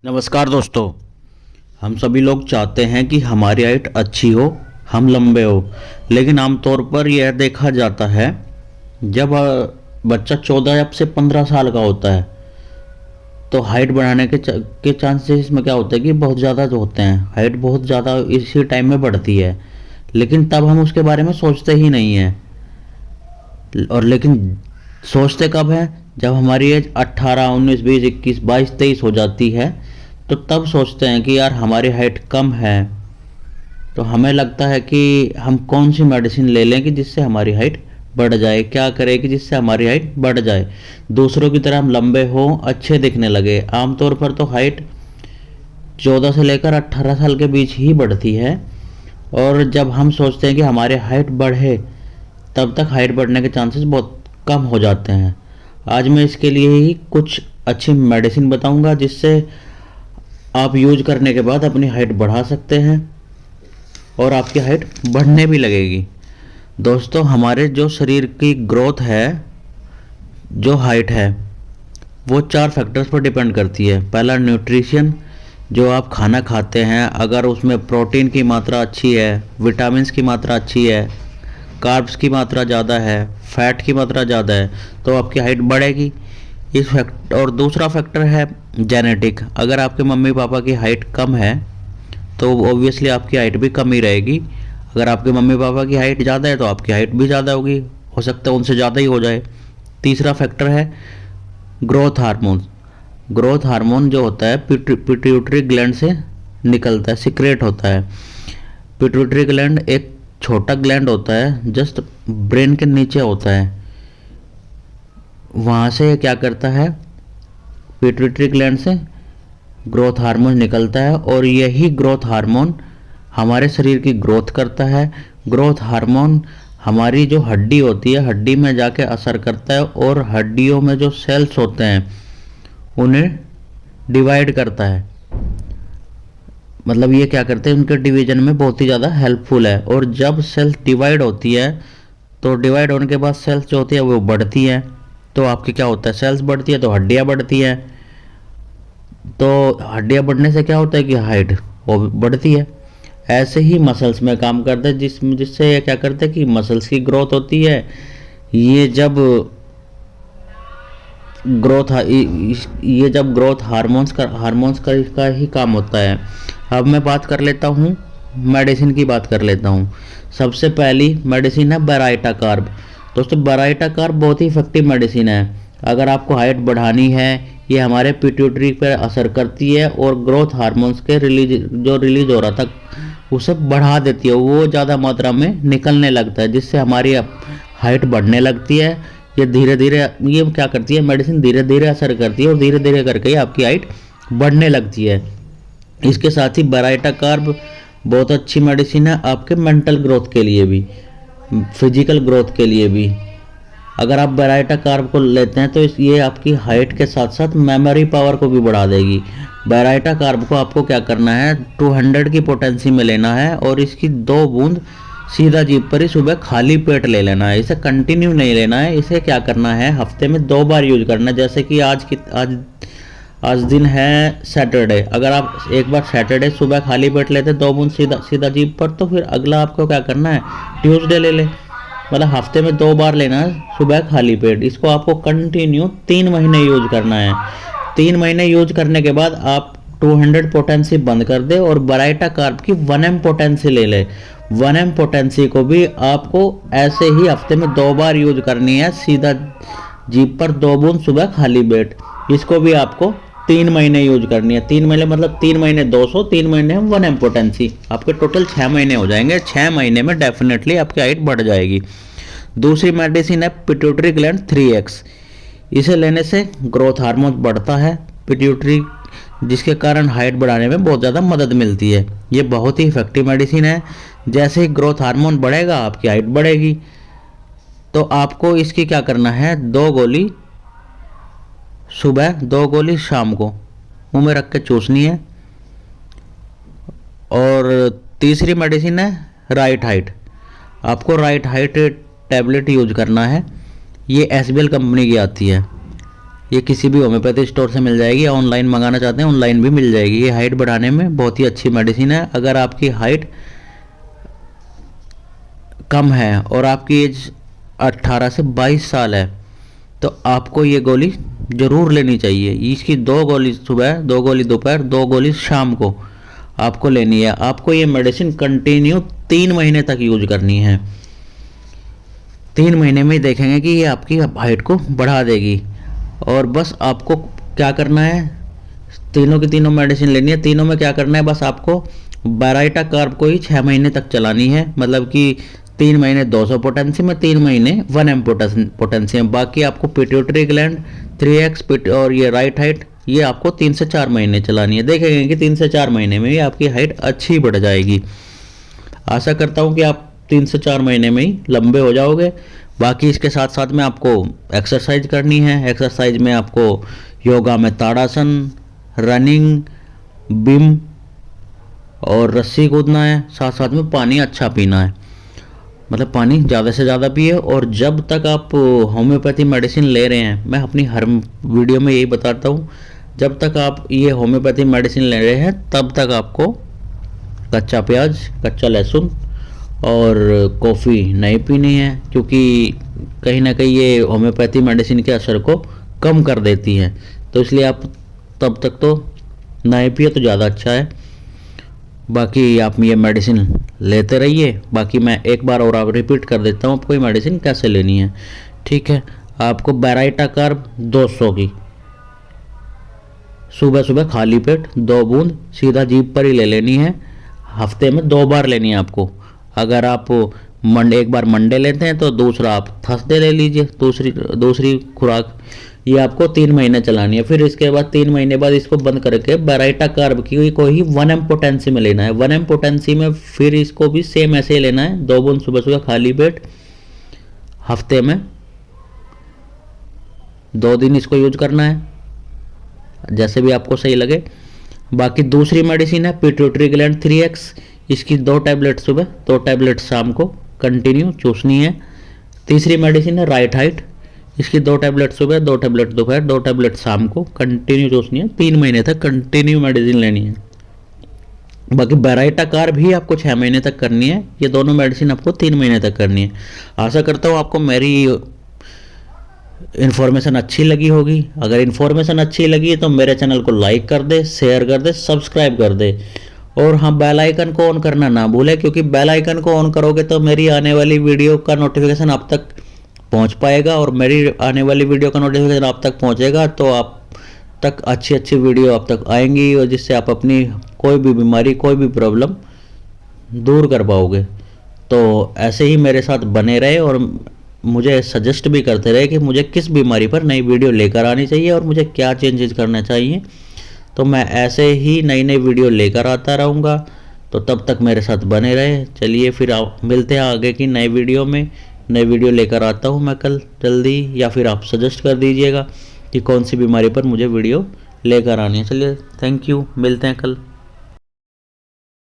नमस्कार दोस्तों। हम सभी लोग चाहते हैं कि हमारी हाइट अच्छी हो, हम लंबे हो। लेकिन आमतौर पर यह देखा जाता है जब बच्चा 14 या से 15 साल का होता है तो हाइट बढ़ाने के चांसेस इसमें क्या होता है कि बहुत ज़्यादा जो होते हैं, हाइट बहुत ज़्यादा इसी टाइम में बढ़ती है। लेकिन तब हम उसके बारे में सोचते ही नहीं हैं। और लेकिन सोचते कब हैं? जब हमारी एज 18, 19, 20, 21, 22, 23 हो जाती है तो तब सोचते हैं कि यार हमारी हाइट कम है। तो हमें लगता है कि हम कौन सी मेडिसिन ले लें कि जिससे हमारी हाइट बढ़ जाए, क्या करें कि जिससे हमारी हाइट बढ़ जाए, दूसरों की तरह हम लंबे हों, अच्छे दिखने लगे। आमतौर पर तो हाइट 14 से लेकर 18 साल के बीच ही बढ़ती है। और जब हम सोचते हैं कि हमारे हाइट बढ़े तब तक हाइट बढ़ने के चांसेस बहुत कम हो जाते हैं। आज मैं इसके लिए ही कुछ अच्छी मेडिसिन बताऊंगा जिससे आप यूज करने के बाद अपनी हाइट बढ़ा सकते हैं और आपकी हाइट बढ़ने भी लगेगी। दोस्तों, हमारे जो शरीर की ग्रोथ है, जो हाइट है, वो 4 फैक्टर्स पर डिपेंड करती है। पहला, न्यूट्रिशन, जो आप खाना खाते हैं, अगर उसमें प्रोटीन की मात्रा अच्छी है, विटामिन्स की मात्रा अच्छी है, कार्ब्स की मात्रा ज़्यादा है, फैट की मात्रा ज़्यादा है, तो आपकी हाइट बढ़ेगी। इस फैक्ट और दूसरा फैक्टर है जेनेटिक। अगर आपके मम्मी पापा की हाइट कम है तो ऑब्वियसली आपकी हाइट भी कम ही रहेगी। अगर आपके मम्मी पापा की हाइट ज़्यादा है तो आपकी हाइट भी ज़्यादा होगी, हो सकता है उनसे ज़्यादा ही हो जाए। तीसरा फैक्टर है ग्रोथ हार्मोन। ग्रोथ हार्मोन जो होता है पिट्यूटरी ग्लैंड से निकलता है, सिक्रेट होता है। पिट्यूटरी ग्लैंड एक छोटा ग्लैंड होता है, जस्ट ब्रेन के नीचे होता है। वहाँ से क्या करता है, पिट्यूटरी ग्लैंड से ग्रोथ हार्मोन निकलता है और यही ग्रोथ हार्मोन हमारे शरीर की ग्रोथ करता है। ग्रोथ हार्मोन हमारी जो हड्डी होती है, हड्डी में जाके असर करता है और हड्डियों में जो सेल्स होते हैं उन्हें डिवाइड करता है। मतलब ये क्या करते हैं, उनके डिवीजन में बहुत ही ज़्यादा हेल्पफुल है। और जब सेल्स डिवाइड होती है तो डिवाइड होने के बाद सेल्स जो होती है वो बढ़ती है। तो आपकी क्या होता है, सेल्स बढ़ती है तो हड्डियाँ बढ़ती हैं। तो हड्डियाँ बढ़ने से क्या होता है कि हाइट वो बढ़ती है। ऐसे ही मसल्स में काम करता है, जिससे ये क्या करता है कि मसल्स की ग्रोथ होती है। ये जब ग्रोथ ये जब ग्रोथ हार्मोन्स का ही काम होता है। अब मैं बात कर लेता हूँ, मेडिसिन की बात कर लेता हूँ। सबसे पहली मेडिसिन है बेराइटा कार्ब। दोस्तों, बेराइटा कार्ब बहुत ही इफेक्टिव मेडिसिन है। अगर आपको हाइट बढ़ानी है, ये हमारे पिट्यूटरी पर असर करती है और ग्रोथ हार्मोन्स के रिलीज हो रहा था उसे बढ़ा देती है। वो ज़्यादा मात्रा में निकलने लगता है जिससे हमारी हाइट बढ़ने लगती है। ये धीरे धीरे, ये क्या करती है मेडिसिन, धीरे धीरे असर करती है और धीरे धीरे करके आपकी हाइट बढ़ने लगती है। इसके साथ ही बेराइटा कार्ब बहुत अच्छी मेडिसिन है आपके मेंटल ग्रोथ के लिए भी, फिजिकल ग्रोथ के लिए भी। अगर आप बेराइटा कार्ब को लेते हैं तो ये आपकी हाइट के साथ साथ मेमोरी पावर को भी बढ़ा देगी। बेराइटा कार्ब को आपको क्या करना है, 200 की पोटेंसी में लेना है और इसकी 2 बूंद सीधा जीभ पर ही सुबह खाली पेट ले लेना है। इसे कंटिन्यू नहीं लेना है। इसे क्या करना है, हफ्ते में 2 बार यूज करना है। जैसे कि आज दिन है सैटरडे, अगर आप एक बार सैटरडे सुबह खाली पेट लेते 2 बूंद सीधा सीधा जीभ पर, तो फिर अगला आपको क्या करना है, ट्यूसडे ले ले। मतलब हफ्ते में 2 बार लेना है सुबह खाली पेट। इसको आपको कंटिन्यू 3 महीने यूज करना है। 3 महीने यूज करने के बाद आप 200 पोटेंसी बंद कर दे और बेराइटा कार्ब की 1 पोटेंसी ले ले। 1 पोटेंसी को भी आपको ऐसे ही हफ्ते में 2 बार यूज करनी है, सीधा जीभ पर 2 बूंद सुबह खाली पेट। इसको भी आपको 3 महीने यूज करनी है। 3 महीने मतलब 3 महीने 200, 3 महीने 1 पोटेंसी, आपके टोटल 6 महीने हो जाएंगे। 6 महीने में डेफिनेटली आपकी हाइट बढ़ जाएगी। दूसरी मेडिसिन है पिट्यूटरी ग्लैंड 3x। इसे लेने से ग्रोथ हार्मोन बढ़ता है पिट्यूटरी, जिसके कारण हाइट बढ़ाने में बहुत ज़्यादा मदद मिलती है। ये बहुत ही इफेक्टिव मेडिसिन है। जैसे ही ग्रोथ हार्मोन बढ़ेगा आपकी हाइट बढ़ेगी। तो आपको इसकी क्या करना है, 2 गोली सुबह, 2 गोली शाम को मुंह में रख के चूसनी है। और तीसरी मेडिसिन है राइट हाइट। आपको राइट हाइट टैबलेट यूज करना है। ये SBL कंपनी की आती है। ये किसी भी होम्योपैथी स्टोर से मिल जाएगी, या ऑनलाइन मंगाना चाहते हैं ऑनलाइन भी मिल जाएगी। ये हाइट बढ़ाने में बहुत ही अच्छी मेडिसिन है। अगर आपकी हाइट कम है और आपकी एज 18 से 22 साल है तो आपको ये गोली ज़रूर लेनी चाहिए। इसकी 2 गोली सुबह, 2 गोली दोपहर, 2 गोली शाम को आपको लेनी है। आपको ये मेडिसिन कंटिन्यू 3 महीने तक यूज करनी है। 3 महीने में देखेंगे कि ये आपकी हाइट को बढ़ा देगी। और बस आपको क्या करना है, तीनों की तीनों मेडिसिन लेनी है। तीनों में क्या करना है, बस आपको बेराइटा कार्ब को ही 6 महीने तक चलानी है। मतलब कि 3 महीने 200 पोटेंसी में, 3 महीने 1 एम पोटेंसी में। बाकी आपको पिट्यूटरी ग्लैंड 3x और ये राइट हाइट, ये आपको 3 से 4 महीने चलानी है। देखेंगे कि 3 से 4 महीने में ही आपकी हाइट अच्छी बढ़ जाएगी। आशा करता हूँ कि आप 3 से 4 महीने में ही लंबे हो जाओगे। बाकी इसके साथ साथ में आपको एक्सरसाइज करनी है। एक्सरसाइज में आपको योगा में ताड़ासन, रनिंग, बिम और रस्सी कूदना है। साथ साथ में पानी अच्छा पीना है, मतलब पानी ज़्यादा से ज़्यादा पिए। और जब तक आप होम्योपैथी मेडिसिन ले रहे हैं, मैं अपनी हर वीडियो में यही बताता हूँ, जब तक आप ये होम्योपैथी मेडिसिन ले रहे हैं तब तक आपको कच्चा प्याज, कच्चा लहसुन और कॉफ़ी नहीं पीनी है, क्योंकि कहीं ना कहीं ये होम्योपैथी मेडिसिन के असर को कम कर देती है। तो इसलिए आप तब तक तो नहीं पिए तो ज़्यादा अच्छा है। बाकी आप ये मेडिसिन लेते रहिए। बाकी मैं एक बार और आप रिपीट कर देता हूँ आपको ये मेडिसिन कैसे लेनी है। ठीक है, आपको बेराइटा कार्ब 200 की सुबह सुबह खाली पेट 2 बूंद सीधा जीभ पर ही ले लेनी है। हफ्ते में 2 बार लेनी है आपको। अगर आप एक बार मंडे लेते हैं तो दूसरा आप थर्सडे ले लीजिए, दूसरी खुराक। ये आपको 3 महीने चलानी है। फिर इसके बाद 3 महीने बाद इसको बंद करके बेराइटा कार्ब की कोई ही 1 एम पोटेंसी में लेना है। 1 एम पोटेंसी में फिर इसको भी सेम ऐसे ही लेना है, 2 बूंद सुबह सुबह खाली पेट। हफ्ते में 2 दिन इसको यूज करना है, जैसे भी आपको सही लगे। बाकी दूसरी मेडिसिन है पिट्यूटरी ग्लैंड 3x, इसकी 2 टैबलेट सुबह, 2 टैबलेट शाम को कंटिन्यू चूसनी है। तीसरी मेडिसिन है राइट हाइट, इसकी 2 टैबलेट सुबह, 2 टैबलेट दोपहर, 2 टैबलेट शाम को कंटिन्यू चूसनी है। 3 महीने तक कंटिन्यू मेडिसिन लेनी है। बाकी बेराइटा कार्ब भी आपको 6 महीने तक करनी है। ये दोनों मेडिसिन आपको 3 महीने तक करनी है। आशा करता हूँ आपको मेरी इन्फॉर्मेशन अच्छी लगी होगी। अगर इन्फॉर्मेशन अच्छी लगी तो मेरे चैनल को लाइक कर दे, शेयर कर दे, सब्सक्राइब कर दे। और हाँ, बेल आइकन को ऑन करना ना भूले, क्योंकि बेल आइकन को ऑन करोगे तो मेरी आने वाली वीडियो का नोटिफिकेशन आप तक पहुंच पाएगा। और मेरी आने वाली वीडियो का नोटिफिकेशन आप तक पहुंचेगा तो आप तक अच्छी अच्छी वीडियो आप तक आएंगी, और जिससे आप अपनी कोई भी बीमारी, कोई भी प्रॉब्लम दूर कर पाओगे। तो ऐसे ही मेरे साथ बने रहे और मुझे सजेस्ट भी करते रहे कि मुझे किस बीमारी पर नई वीडियो लेकर आनी चाहिए और मुझे क्या चेंजेस करना चाहिए। तो मैं ऐसे ही नई नई वीडियो लेकर आता रहूँगा। तो तब तक मेरे साथ बने रहे। चलिए फिर आप मिलते हैं आगे की नई वीडियो में। नई वीडियो लेकर आता हूँ मैं कल जल्दी, या फिर आप सजेस्ट कर दीजिएगा कि कौन सी बीमारी पर मुझे वीडियो लेकर आनी है। चलिए, थैंक यू, मिलते हैं कल।